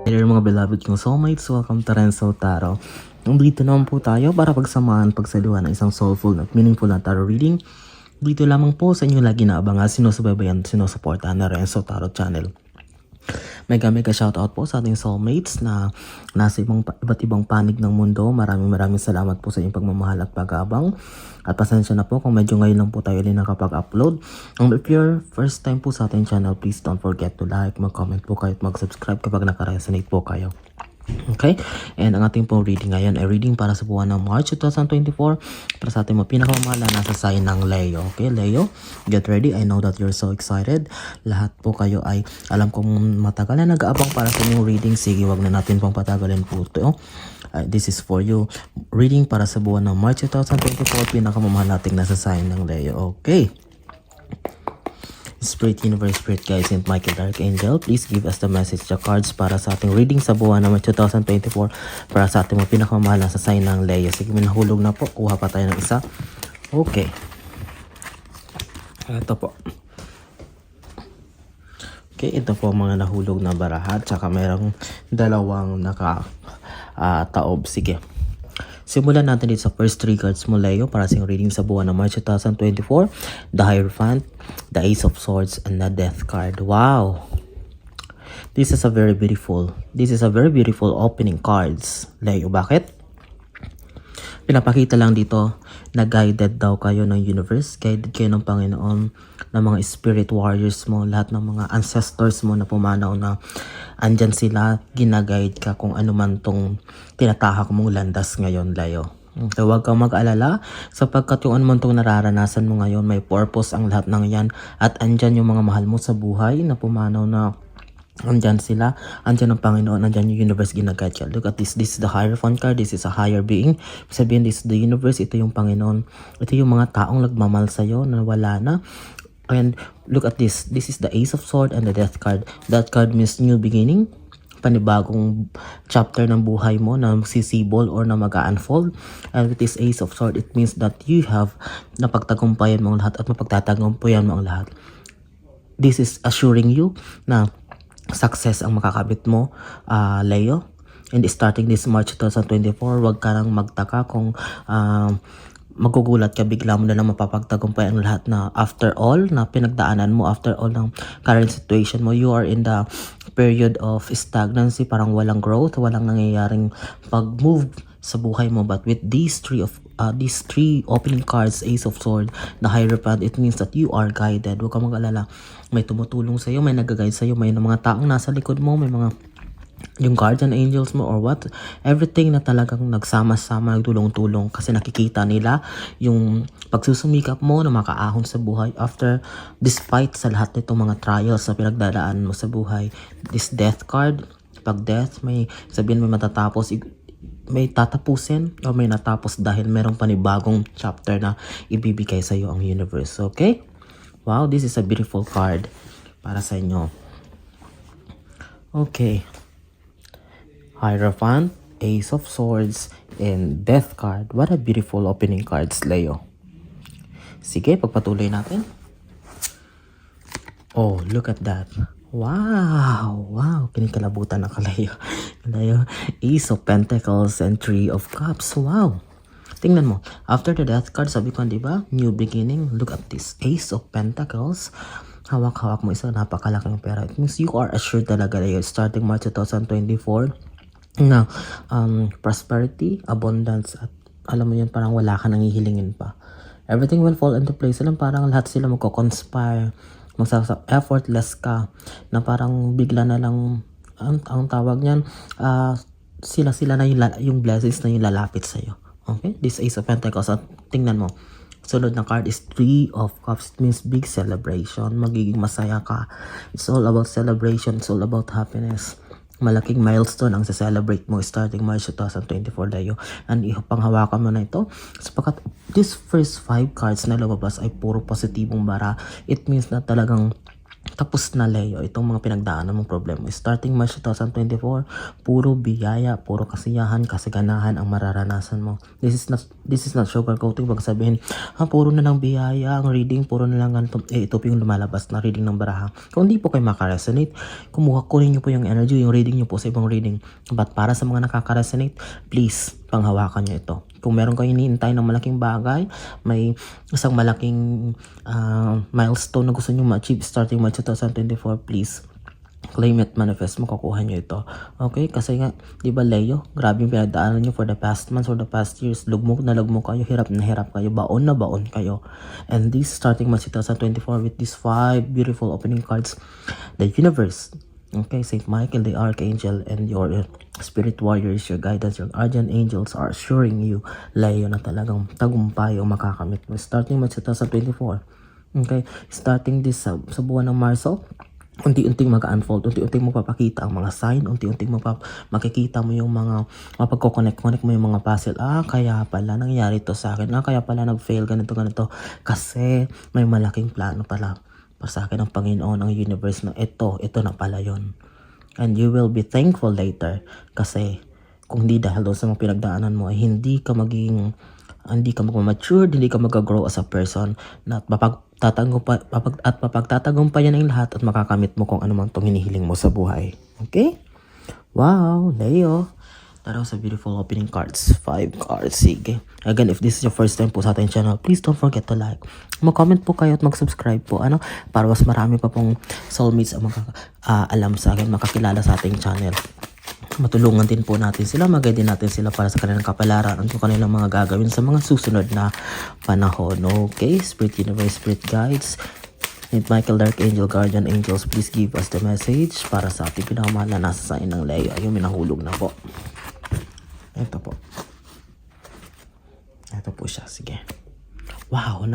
Hello mga beloved kong soulmates, welcome to Renzo Tarot. Nandito naman po tayo para pagsamahan, pagsaluhan ng isang soulful at meaningful na tarot reading. Dito lamang po sa inyo lagi na abangan, sinusubaybayan at sinusuportahan na Renzo Tarot Channel. Mega shoutout po sa ating soulmates na nasa iba't ibang panig ng mundo. Maraming salamat po sa inyong pagmamahal at pag-aabang. At pasensya na po kung medyo ngayon lang po tayo din nakapag-upload. If you're first time po sa ating channel, please don't forget to like, mag-comment po kayo at mag-subscribe kapag nakaresonate po kayo. Okay, and ang ating pong reading ngayon ay reading para sa buwan ng March 2024 para sa ating mga pinakamamahal na nasa sign ng Leo. Okay, Leo, get ready. I know that you're so excited. Lahat po kayo ay alam kong matagal na nag-aabang para sa inyong reading. Sige, wag na natin pang patagalin po ito. This is for you. Reading para sa buwan ng March 2024, pinakamamahal nating nasa sign ng Leo. Okay. Spirit Universe, Spirit Guide, Saint Michael, Archangel, please give us the message, the cards para sa ating reading sa buwan naman 2024 para sa ating mga pinakamahal na sa sign ng Leo. Sige, minahulog na po. Kuha pa tayo ng isa. Okay. Ito po. Okay, ito po mga nahulog na baraha. Tsaka mayroong dalawang taob. Sige. Simulan natin dito sa first three cards mo, Leo, para sa reading sa buwan ng March 2024. The Hierophant, the Ace of Swords, and the Death card. Wow! This is a very beautiful opening cards, Leo. Bakit? Pinapakita lang dito na guided daw kayo ng universe, guided kayo ng Panginoon, ng mga spirit warriors mo, lahat ng mga ancestors mo na pumanaw na andyan sila, ginaguide ka kung ano man tong tinatahak mong landas ngayon, Leo. So, huwag kang mag-alala sapagkat yung ano man tong nararanasan mo ngayon, may purpose ang lahat ng yan at andyan yung mga mahal mo sa buhay na pumanaw na andyan sila, andyan ang Panginoon, andyan yung universe, ginaguide ka. Look at this, this is the Hierophant card, this is a higher being. Sabihin, this is the universe, ito yung Panginoon, ito yung mga taong nagmamahal sa'yo na wala na. And look at this, this is the Ace of Swords and the Death card. That card means new beginning, panibagong chapter ng buhay mo na magsisibol or na mag-unfold. And with this Ace of Swords, it means that you have napagtagumpayan mo ang lahat at mapagtatagumpayan mo ang lahat. This is assuring you na success ang makakabit mo, Leo. And starting this March 2024, wag ka nang magtaka kung magugulat ka, bigla mo na lang mapapagtagumpay ang lahat na after all na pinagdaanan mo, after all ng current situation mo, you are in the period of stagnancy, parang walang growth, walang nangyayaring pag-move sa buhay mo. But with these three opening cards, Ace of Swords, the Hierophant, it means that you are guided. Huwag kang mag-alala. May tumutulong sa'yo, may nag-guide sa'yo, may mga taong nasa likod mo, may mga yung guardian angels mo or what, everything na talagang nagsama-sama, nagtulong-tulong kasi nakikita nila yung pagsusumikap mo na makaahon sa buhay after, despite sa lahat nitong mga trials na pinagdadaan mo sa buhay. This Death card, pag death, may sabihin may matatapos, may tatapusin o may natapos dahil merong panibagong chapter na ibibigay sa iyo ang universe. Okay? Wow, this is a beautiful card para sa inyo. Okay. Hierophant, Ace of Swords, and Death card. What a beautiful opening cards, Leo. Sige, pagpatuloy natin. Oh, look at that. Wow! Wow! Kinikalabutan na Leo. Leo, Ace of Pentacles and Three of Cups. Wow! Tingnan mo. After the Death card, sabi ko, di ba? New beginning. Look at this. Ace of Pentacles. Hawak-hawak mo isa. Napakalaking pera. It means you are assured talaga, Leo, starting March 2024, na prosperity, abundance, at alam mo yun, parang wala ka nang hihilingin pa. Everything will fall into place. Alam, parang lahat sila magko-conspire, effortless ka, na parang bigla na lang, ang tawag niyan, sila na yung blessings na yung lalapit sa'yo. Okay? This Ace of Pentacles, at tingnan mo, sunod na card is Three of Cups. It means big celebration. Magiging masaya ka. It's all about celebration. It's all about happiness. Malaking milestone ang sa-celebrate mo starting March 2024, Leo. And panghawakan mo na ito. Sapagat this first 5 cards na lumabas ay puro positibong bara. It means na talagang Tapos na, Leo, itong mga pinagdaanan mong problema. Starting March 2024, puro biyaya, puro kasiyahan, kasaganahan ang mararanasan mo. This is not sugarcoating. Wag sabihin, puro na lang biyaya, ang reading, puro na lang ganito. Ito po yung lumalabas na reading ng baraha. Kung hindi po kayo makaresonate, kunin nyo po yung energy, yung reading nyo po sa ibang reading. But para sa mga nakaka-resonate, please, panghawakan nyo ito. Kung meron kayo hinihintay ng malaking bagay, may isang malaking milestone na gusto nyo ma-achieve starting March 2024, please claim it, manifest mo, kukuha nyo ito. Okay? Kasi nga, di ba Leo, grabe yung pinagdaanan nyo for the past months or the past years. Lugmok na lugmok kayo, hirap na hirap kayo, baon na baon kayo. And this starting March 2024 with these 5 beautiful opening cards, the universe, okay, Saint Michael the Archangel and your spirit warriors, your guidance, your guardian angels are assuring you, Leo, na talagang tagumpay o makakamit mo. Starting March 2024, okay, starting this sa buwan ng Marso, unti-unting mag-unfold, unti-unting mapapakita ang mga sign, unti-unting makikita mo yung mga mapagko-connect mo yung mga puzzle. Kaya pala nangyari to sa akin. Kaya pala nag-fail ganito. Kasi may malaking plano pala sa akin ng Panginoon, ang universe na ito na pala yon. And you will be thankful later kasi kung di dahil doon sa mga pinagdaanan mo ay hindi ka mag-mature, hindi ka mag-grow as a person na mapagtatagumpayan ang lahat at makakamit mo kung ano man itong hinihiling mo sa buhay. Okay? Wow, Leo. That was a beautiful opening cards. 5 cards. Sige. Again, if this is your first time po sa ating channel, please don't forget to like. Mag-comment po kayo at mag-subscribe po. Para mas marami pa pong soulmates ang alam sa akin, makakilala sa ating channel. Matulungan din po natin sila, mag-guide din natin sila para sa kanilang kapalaran at kung kanilang mga gagawin sa mga susunod na panahon. Okay? Spirit Universe, Spirit Guides, Saint Michael, Dark Angel, Guardian Angels, please give us the message para sa ating pinakamahal na nasa sign ng Leo. Ayun, minahulog na po. Ito po. Ito po siya. Sige. Wow,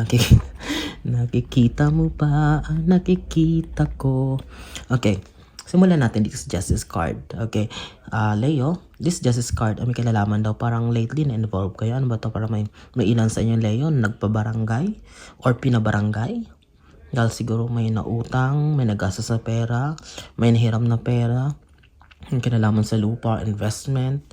nakikita mo pa ang nakikita ko. Okay. Simulan natin dito sa Justice card. Okay. Leo, this Justice card, may kilalaman daw parang lately na-involve kayo. Ano ba ito? Parang may ilan sa inyo, Leo, nagpabarangay or pinabarangay. Dahil siguro may nautang, may nagasa sa pera, may nahiram na pera, yung kinalaman sa lupa, investment,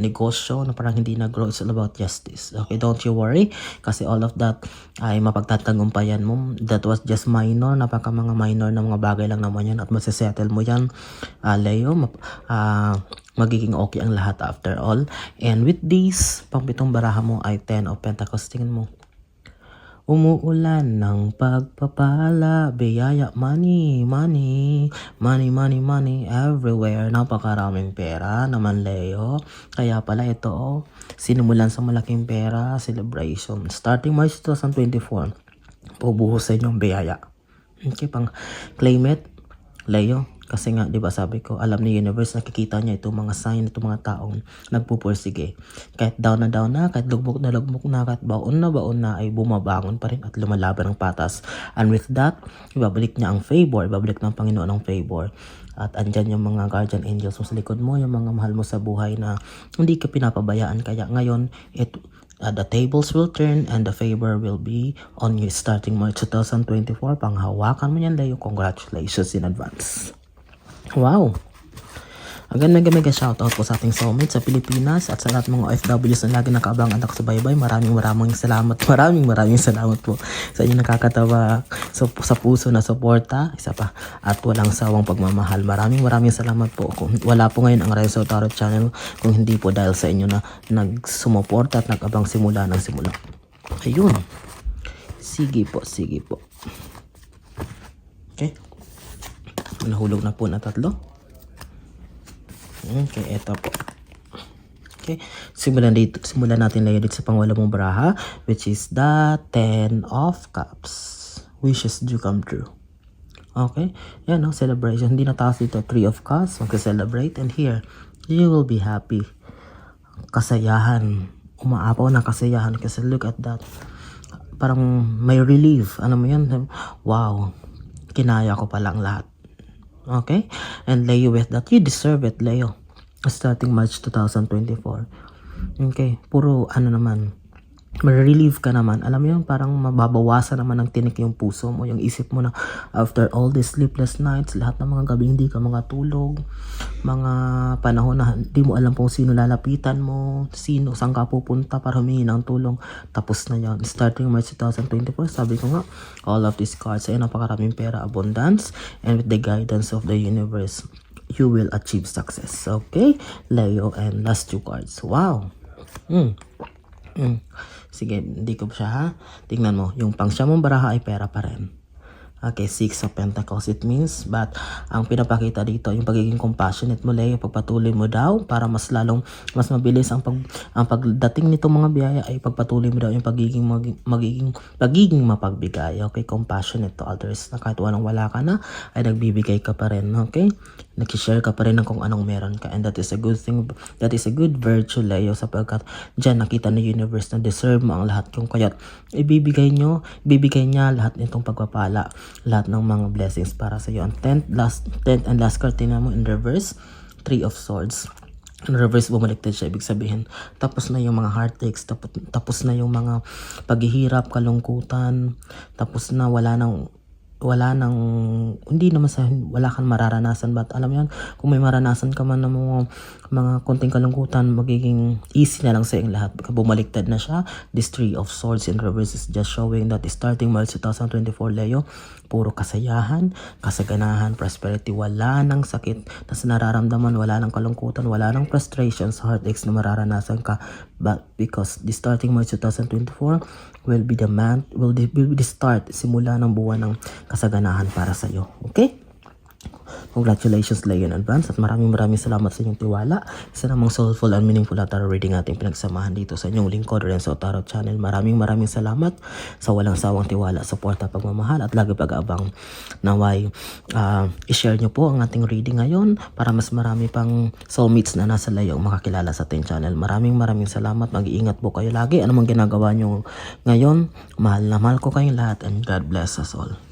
negosyo na parang hindi na-grow. It's all about justice. Okay, don't you worry kasi all of that ay mapagtatagumpayan mo. That was just minor, mga minor na mga bagay lang naman yan at masasettle mo yan, Leo. Magiging okay ang lahat after all. And with this, pang-pitong baraha mo ay 10 of Pentacles. Tingin mo, umuulan ng pagpapala, biyaya, money everywhere. Napakaraming pera naman, Leo. Kaya pala ito, sinimulan sa malaking pera, celebration. Starting March 2024, pubuhos sa inyong biyaya. Okay, pang claim it, Leo. Kasi nga, di ba sabi ko, alam ni universe, nakikita niya itong mga sign, itong mga taong nagpupursige. Kahit down na, kahit lugmok na, kahit baon na, ay bumabangon pa rin at lumalaban ng patas. And with that, ibabalik niya ang favor, ibabalik ng Panginoon ang favor. At andyan yung mga guardian angels mo sa likod mo, yung mga mahal mo sa buhay na hindi ka pinapabayaan. Kaya ngayon, the tables will turn and the favor will be on you starting March 2024. Panghawakan mo yan, Leo. Congratulations in advance. Wow! Again, mega shoutout po sa ating soulmates sa Pilipinas at sa lahat mga OFWs na lagi nakaabang at nakasubaybay. Maraming salamat. Maraming salamat po sa inyo nakakatawa sa puso na suporta. Isa pa. At walang sawang pagmamahal. Maraming salamat po. Kung wala po ngayon ang Renzo Tarot Channel kung hindi po dahil sa inyo na nagsumuporta at nag-abang simula. Ayun. Sige po. Okay. Nahulog na po na 3. Okay, eto po. Okay, simulan natin layo dito sa pangwala mong baraha, which is the 10 of Cups. Wishes do come true. Okay, yan no, celebration. Hindi nataas dito 3 of Cups, mag-celebrate. And here, you will be happy. Kasayahan. Umaapaw na kasayahan kasi look at that. Parang may relief. Ano mo yan? Wow, kinaya ko palang lahat. Okay? And Leo, with that, you deserve it, Leo. Starting March 2024. Okay? Puro ma-relieve ka naman. Alam mo yun, parang mababawasan naman ng tinik yung puso mo, yung isip mo na after all these sleepless nights, lahat ng mga gabi hindi ka makatulog, mga panahon na hindi mo alam kung sino lalapitan mo, saan ka pupunta para humingi ng tulong, tapos na yan. Starting March 2024, sabi ko nga, all of these cards ay napakaraming pera, abundance, and with the guidance of the universe, you will achieve success. Okay, Leo, and last 2 cards. Wow. Sige, hindi ko siya ha. Tingnan mo, yung pang-siya mong baraha ay pera pa rin. Okay, 6 of Pentacles. It means, but ang pinapakita dito, yung pagiging compassionate mo, Leo, pagpatuloy mo daw para mas mabilis ang pagdating nito mga biyaya ay pagpatuloy mo daw yung pagiging mapagbigay. Okay, compassionate to others na kahit walang wala ka na, ay nagbibigay ka pa rin. Okay, nag-share ka pa rin ng kung anong meron ka, and that is a good thing, that is a good virtue, Leo, sapagkat dyan nakita ng universe na deserve mo ang lahat yung kaya't ibibigay niya lahat nitong pagpapala, lahat ng mga blessings para sa iyo. Ang 10th and last card, tingnan mo in reverse, 3 of Swords. In reverse, bumaliktad siya, ibig sabihin tapos na yung mga heartaches, tapos na yung mga paghihirap, kalungkutan, tapos na wala nang hindi naman sa wala kang mararanasan, but alam mo yan, kung may maranasan ka man ng mga konting kalungkutan, magiging easy na lang sa iyong lahat. Bumaliktad na siya. This 3 of Swords in reverse is just showing that starting March 2024, Leo, puro kasayahan, kasaganahan, prosperity, wala nang sakit na nararamdaman, wala nang kalungkutan, wala nang frustrations, heartaches na mararanasan ka, but because the starting March 2024 will be the start, simula ng buwan ng kasaganahan para sa iyo. Okay? Congratulations, Leo, in advance, at maraming salamat sa inyong tiwala. Isa namang soulful and meaningful tarot reading ating pinagsamahan dito sa inyong lingkod, Renzo Tarot Channel. Maraming salamat sa walang sawang tiwala, suporta, pagmamahal, at lagi pag-aabang. Naway i-share nyo po ang ating reading ngayon para mas marami pang soulmates na nasa layo makakilala sa ating channel. Maraming salamat. Mag-iingat po kayo lagi. Anumang ginagawa nyo ngayon, mahal na mahal ko kayong lahat, and God bless us all.